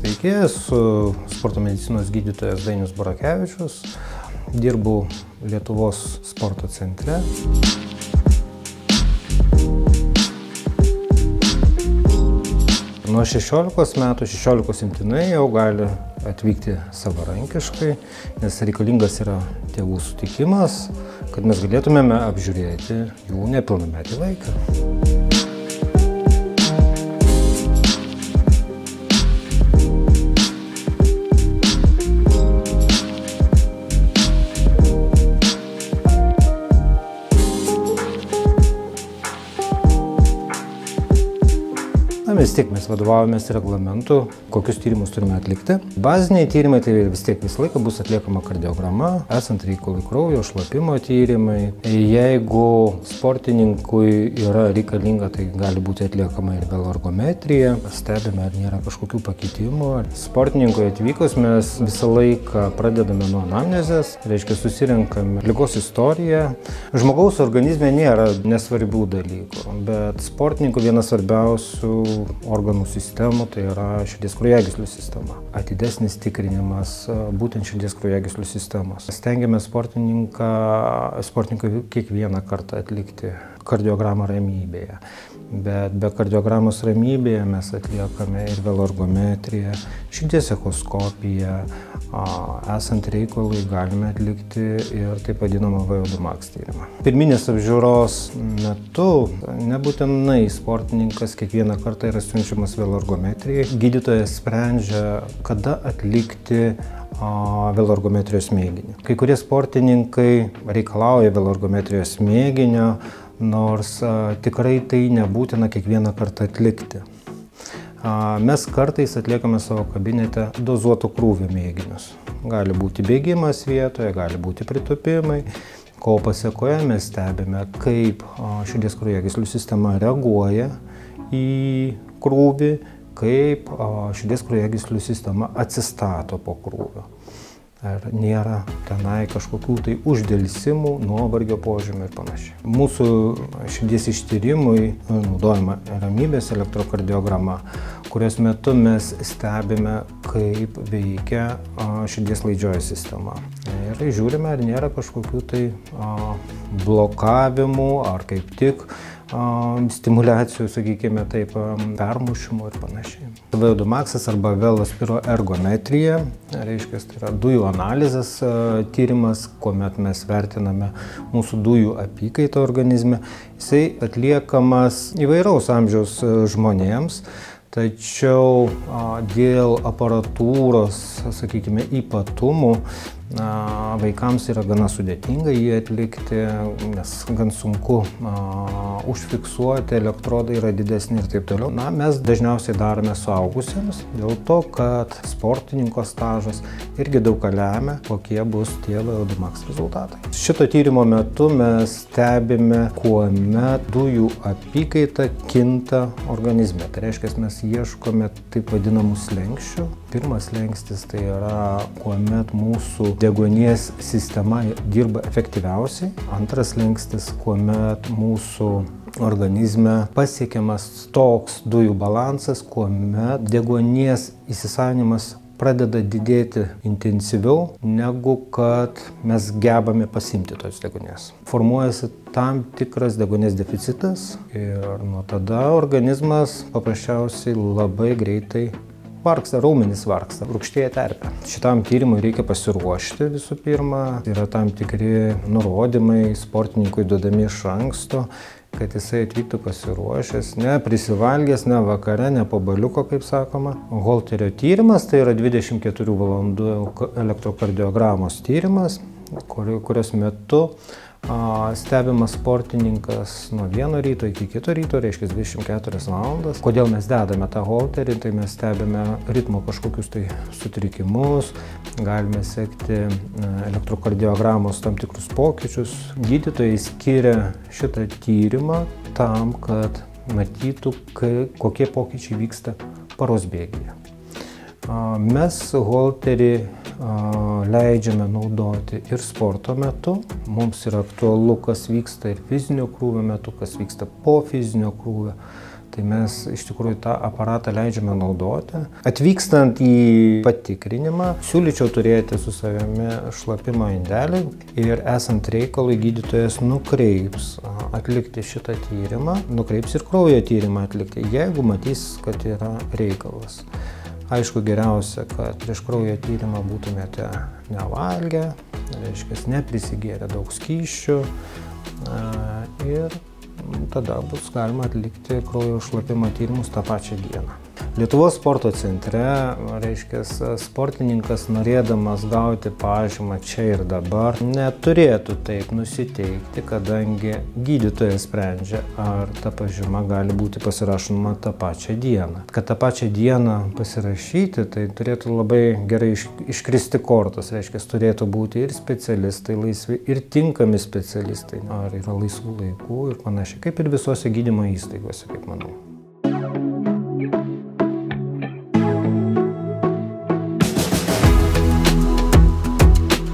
Sveiki, esu sporto medicinos gydytojas Dainius Burakevičius, dirbu Lietuvos sporto centre. Nuo 16 metų, 16 imtinai jau gali atvykti savarankiškai, nes reikalingas yra tėvų sutikimas, kad mes galėtumėme apžiūrėti jų nepilnametį vaiką. Vis tiek mes vadovaujamės reglamentu, kokius tyrimus turime atlikti. Baziniai tyrimai tai vis tiek visą laiką bus atliekama kardiograma, esant reikalui kraujo, šlapimo tyrimai. Jeigu sportininkui yra reikalinga, tai gali būti atliekama ir veloergometrija. Stebime, ar nėra kažkokių pakitimų. Sportininkui atvykus mes visą laiką pradedame nuo anamnezės, reiškia susirenkame ligos istoriją. Žmogaus organizme nėra nesvarbių dalykų, bet sportininkų vienas svarbiausių organų sistemų, tai yra širdies kraujagyslių sistema. Atidesnis tikrinimas būtent širdies kraujagyslių sistemos. Stengiame sportininkui kiekvieną kartą atlikti kardiogramą ramybėje. Bet be kardiogramos ramybėje mes atliekame ir veloergometriją, širdies echoskopiją. Esant reikalui galime atlikti ir taip vadinamą VO2 max tyrimą. Pirminės apžiūros metu nebūtinai sportininkas kiekvieną kartą yra siunčiamas veloergometrijai. Gydytojas sprendžia, kada atlikti veloergometrijos mėginį. Kai kurie sportininkai reikalauja veloergometrijos mėginio, nors tikrai tai nebūtina kiekvieną kartą atlikti. Mes kartais atliekame savo kabinete dozuotų krūvių mėginius. Gali būti bėgimas vietoje, gali būti pritūpimai, ko pasėkoje mes stebime, kaip širdies kraujagyslių sistema reaguoja į krūvį, kaip širdies kraujagyslių sistema atsistato po krūvio. Ar nėra tenai kažkokių tai uždelsimų, nuovargio požymių ir panašiai. Mūsų širdies ištyrimui naudojama ramybės elektrokardiograma, kurios metu mes stebime, kaip veikia širdies laidžioji sistema. Ir žiūrime, ar nėra kažkokių tai blokavimų, ar kaip tik stimulacijų, sakykime taip, permušimų ir panašiai. VO2 max arba velospiroergometrija, reiškia, tai yra dujų analizės tyrimas, kuomet mes vertiname mūsų dujų apykaitą organizme. Jisai atliekamas įvairaus amžiaus žmonėms, tačiau dėl aparatūros, sakykime, ypatumų vaikams yra gana sudėtinga jį atlikti, nes gan sunku užfiksuoti, elektrodai yra didesni ir taip toliau. Mes dažniausiai darome suaugusiems, dėl to, kad sportininko stažas irgi daug ką lemia, kokie bus tie VO2 max rezultatai. Šito tyrimo metu mes stebime, kuomet dujų apykaita kinta organizme. Tai reiškia, mes ieškome taip vadinamų slenksčių. Pirmas slengstis tai yra, kuomet mūsų deguonies sistema dirba efektyviausiai. Antras slengstis, kuomet mūsų organizme pasiekiamas toks dujų balansas, kuomet deguonies įsisavinimas pradeda didėti intensyviau, negu kad mes gebame pasiimti tos deguonies. Formuojasi tam tikras deguonies deficitas ir nuo tada organizmas paprasčiausiai labai greitai vargsta, raumenys vargsta, rūgštėja terpė. Šitam tyrimui reikia pasiruošti visų pirma. Yra tam tikri nurodymai sportininkui duodami iš anksto, kad jisai atvyktų pasiruošęs, ne prisivalgęs, ne vakare, ne po baliuko, kaip sakoma. Holterio tyrimas tai yra 24 valandų elektrokardiogramos tyrimas, kurios metu stebimas sportininkas nuo 1 ryto iki kito ryto, reiškia 24 valandas. Kodėl mes dedame tą holterį, tai mes stebime ritmo kažkokius tai sutrikimus, galime sekti elektrokardiogramos tam tikrus pokyčius. Gydytojai skiria šitą tyrimą tam, kad matytų, kokie pokyčiai vyksta paros bėgyje. Mes holterį leidžiame naudoti ir sporto metu. Mums yra aktualu, kas vyksta ir fizinio krūvio metu, kas vyksta po fizinio krūvio. Tai mes iš tikrųjų tą aparatą leidžiame naudoti. Atvykstant į patikrinimą, siūlyčiau turėti su savimi šlapimo indelį ir esant reikalui gydytojas nukreips atlikti šitą tyrimą, nukreips ir kraujo tyrimą atlikti, jeigu matys, kad yra reikalas. Aišku, geriausia, kad prieš kraujo tyrimą būtumėte nevalgę, reiškia, neprisigėrę daug skysčių ir tada bus galima atlikti kraujo šlapimo tyrimus tą pačią dieną. Lietuvos sporto centre, reiškia, sportininkas norėdamas gauti pažymą čia ir dabar neturėtų taip nusiteikti, kadangi gydytojas sprendžia, ar ta pažyma gali būti pasirašoma tą pačią dieną. Kad tą pačią dieną pasirašyti, tai turėtų labai gerai iškristi kortos, reiškia, turėtų būti ir specialistai laisvi, ir tinkami specialistai, ar yra laisvų laikų ir panašiai, kaip ir visose gydymo įstaigose, kaip manau.